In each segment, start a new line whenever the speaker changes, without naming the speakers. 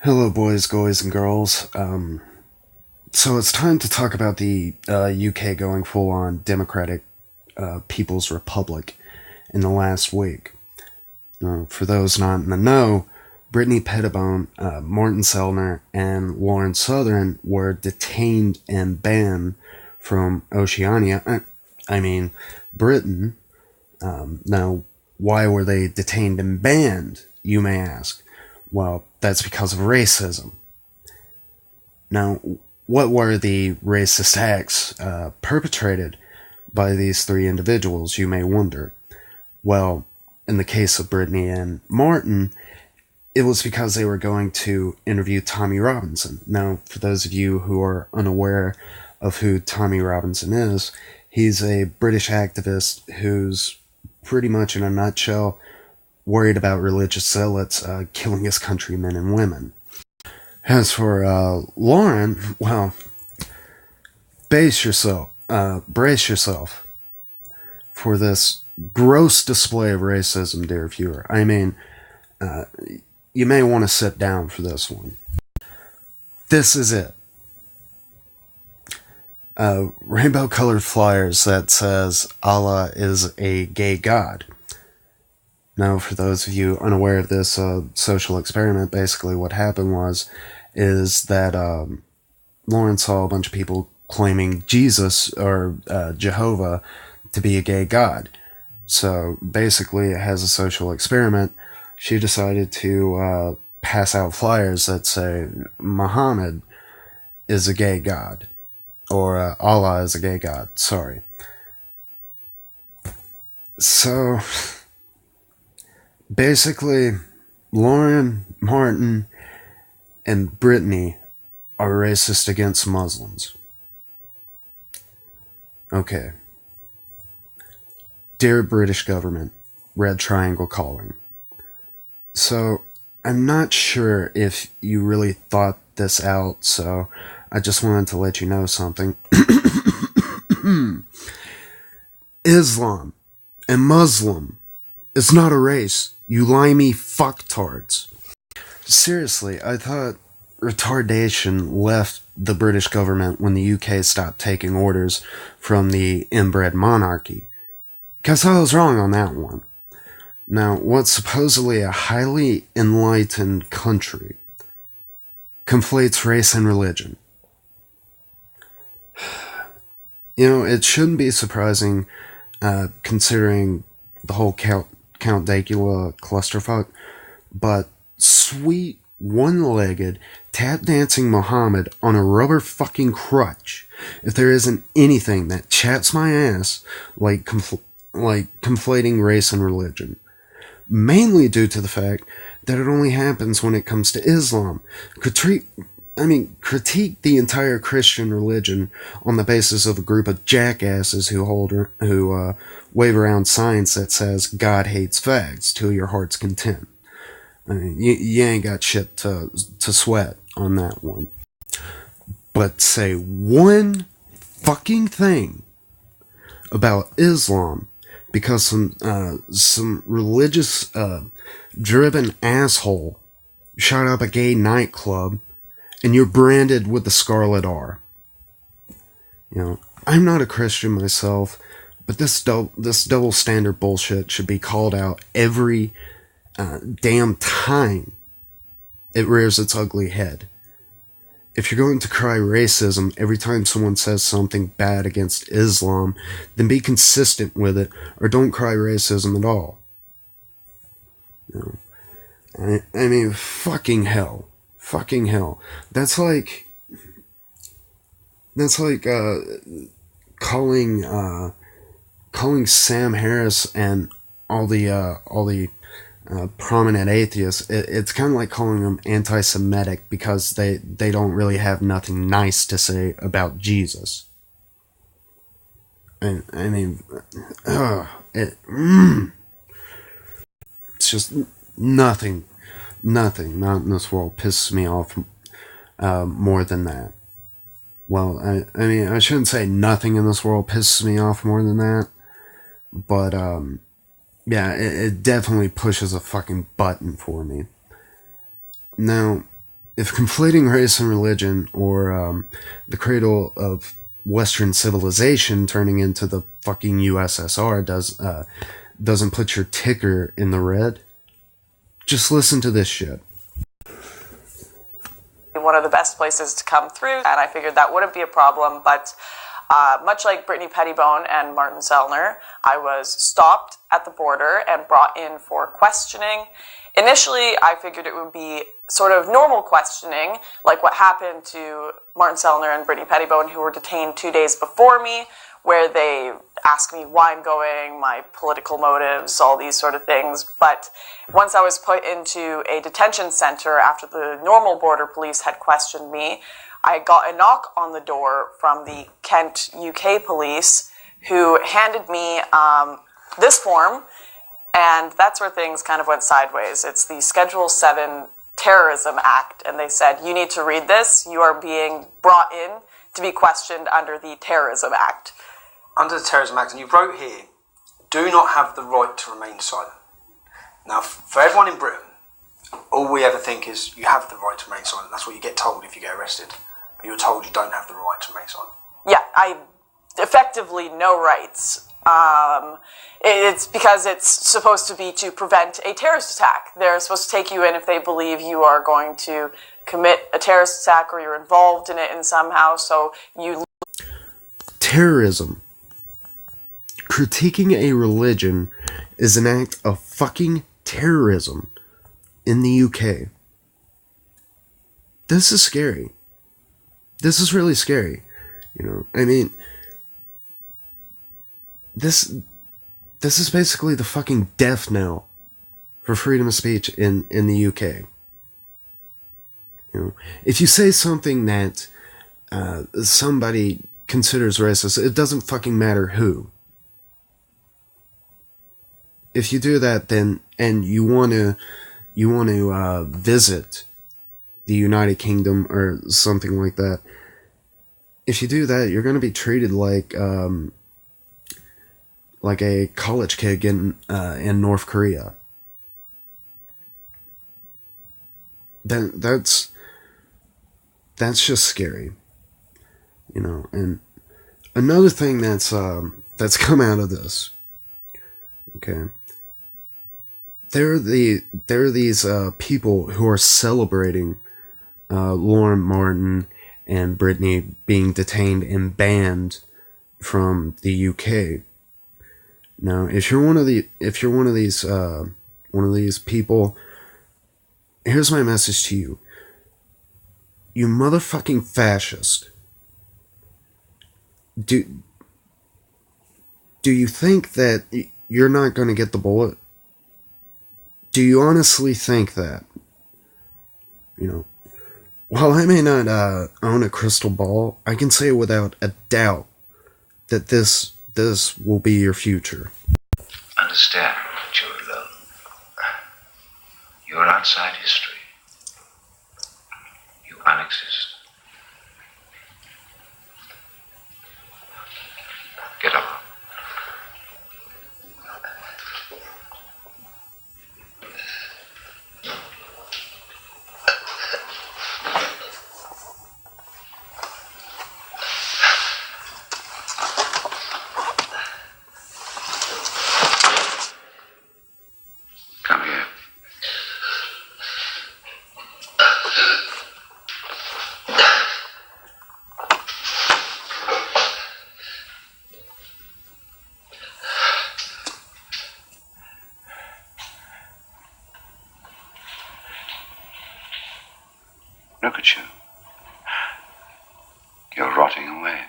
Hello, boys, and girls. So it's time to talk about the UK going full on Democratic People's Republic in the last week. For those not in the know, Brittany Pettibone, Morton Selner, and Lauren Southern were detained and banned from Oceania. I mean, Britain. Now, why were they detained and banned, you may ask? Well, that's because of racism. Now, what were the racist acts perpetrated by these three individuals, you may wonder? Well, in the case of Brittany and Martin, it was because they were going to interview Tommy Robinson. Now, for those of you who are unaware of who Tommy Robinson is, he's a British activist who's pretty much, in a nutshell, worried about religious zealots killing his countrymen and women. As for Lauren, well, brace yourself for this gross display of racism, dear viewer. I mean, you may want to sit down for this one. This is it. Rainbow colored flyers that says Allah is a gay god. Now, for those of you unaware of this social experiment, basically what happened is that Lauren saw a bunch of people claiming Jesus or Jehovah to be a gay god. So basically, as a social experiment, she decided to pass out flyers that say Muhammad is a gay god, or Allah is a gay god, sorry. So, basically, Lauren, Martin, and Brittany are racist against Muslims. Okay. Dear British government, red triangle calling. So, I'm not sure if you really thought this out, so I just wanted to let you know something. Islam and Muslim is not a race, you limey fucktards. Seriously, I thought retardation left the British government when the UK stopped taking orders from the inbred monarchy. Because I was wrong on that one. Now, what's supposedly a highly enlightened country conflates race and religion. You know, it shouldn't be surprising, considering the whole Count Dacula clusterfuck, but sweet, one-legged, tap-dancing Muhammad on a rubber fucking crutch, if there isn't anything that chaps my ass like conflating race and religion. Mainly due to the fact that it only happens when it comes to Islam. Critique the entire Christian religion on the basis of a group of jackasses who wave around signs that says God hates fags to your heart's content. I mean, you ain't got shit to sweat on that one. But say one fucking thing about Islam because some religious driven asshole shot up a gay nightclub and you're branded with the Scarlet R. You know, I'm not a Christian myself, but this double standard bullshit should be called out every damn time it rears its ugly head. If you're going to cry racism every time someone says something bad against Islam, then be consistent with it, or don't cry racism at all. You know, I mean, fucking hell. Fucking hell. That's like calling Sam Harris and all the prominent atheists. It's kind of like calling them anti-Semitic because they don't really have nothing nice to say about Jesus. And I mean, it's just nothing not in this world pisses me off more than that. Well, I mean, I shouldn't say nothing in this world pisses me off more than that, but yeah, it definitely pushes a fucking button for me. Now, if conflating race and religion, or the cradle of Western civilization turning into the fucking USSR doesn't put your ticker in the red, just listen to this shit.
One of the best places to come through, and I figured that wouldn't be a problem, but much like Brittany Pettibone and Martin Sellner, I was stopped at the border and brought in for questioning. Initially, I figured it would be sort of normal questioning, like what happened to Martin Sellner and Brittany Pettibone, who were detained 2 days before me, where they ask me why I'm going, my political motives, all these sort of things. But once I was put into a detention center after the normal border police had questioned me, I got a knock on the door from the Kent, UK police, who handed me this form, and that's where things kind of went sideways. It's the Schedule 7 Terrorism Act, and they said, you need to read this. You are being brought in to be questioned under the Terrorism Act.
Under the Terrorism Act, and you wrote here, do not have the right to remain silent. Now, for everyone in Britain, all we ever think is you have the right to remain silent. That's what you get told if you get arrested. But you're told you don't have the right to remain silent.
Yeah, I effectively no rights. It's because it's supposed to be to prevent a terrorist attack. They're supposed to take you in if they believe you are going to commit a terrorist attack or you're involved in it in somehow. So you...
Terrorism. Critiquing a religion is an act of fucking terrorism in the UK. This is scary. This is really scary. You know, I mean, this is basically the fucking death knell for freedom of speech in the UK. You know, if you say something that somebody considers racist, it doesn't fucking matter who. If you do that, then, and you want to visit the United Kingdom or something like that, if you do that, you're going to be treated like a college kid in North Korea. Then that's just scary, you know. And another thing that's come out of this, okay. There are these people who are celebrating Lauren Martin and Brittany being detained and banned from the UK. Now, if you're one of these people, here's my message to you. You motherfucking fascist. Do you think that you're not going to get the bullet? Do you honestly think that? You know, while I may not own a crystal ball, I can say without a doubt that this will be your future.
Understand that you're alone. You're outside history. You unexist. Get up. Look at you. You're rotting away.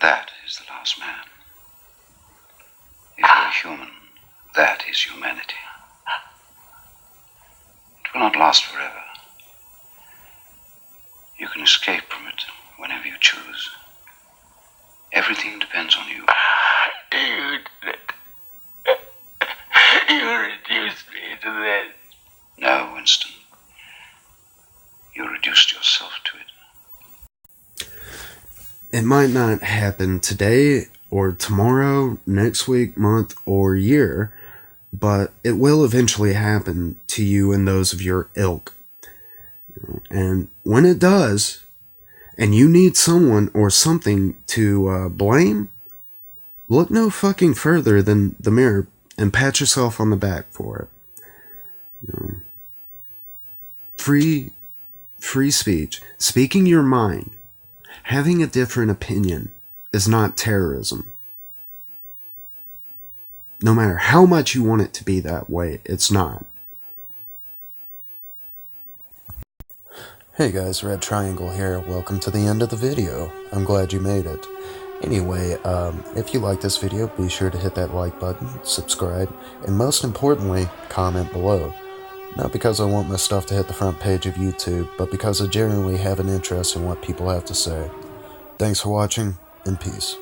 That is the last man. If you're human, that is humanity. It will not last forever. You can escape from it whenever you choose. Everything depends on you. You reduced me to this. No, Winston. You reduced yourself to it.
It might not happen today or tomorrow, next week, month, or year, but it will eventually happen to you and those of your ilk. And when it does, and you need someone or something to blame, look no fucking further than the mirror and pat yourself on the back for it. Free speech, speaking your mind, having a different opinion is not terrorism. No matter how much you want it to be that way, it's not. Hey guys, Red Triangle here. Welcome to the end of the video. I'm glad you made it. Anyway, if you like this video, be sure to hit that like button, subscribe, and most importantly, comment below. Not because I want my stuff to hit the front page of YouTube, but because I genuinely have an interest in what people have to say. Thanks for watching, and peace.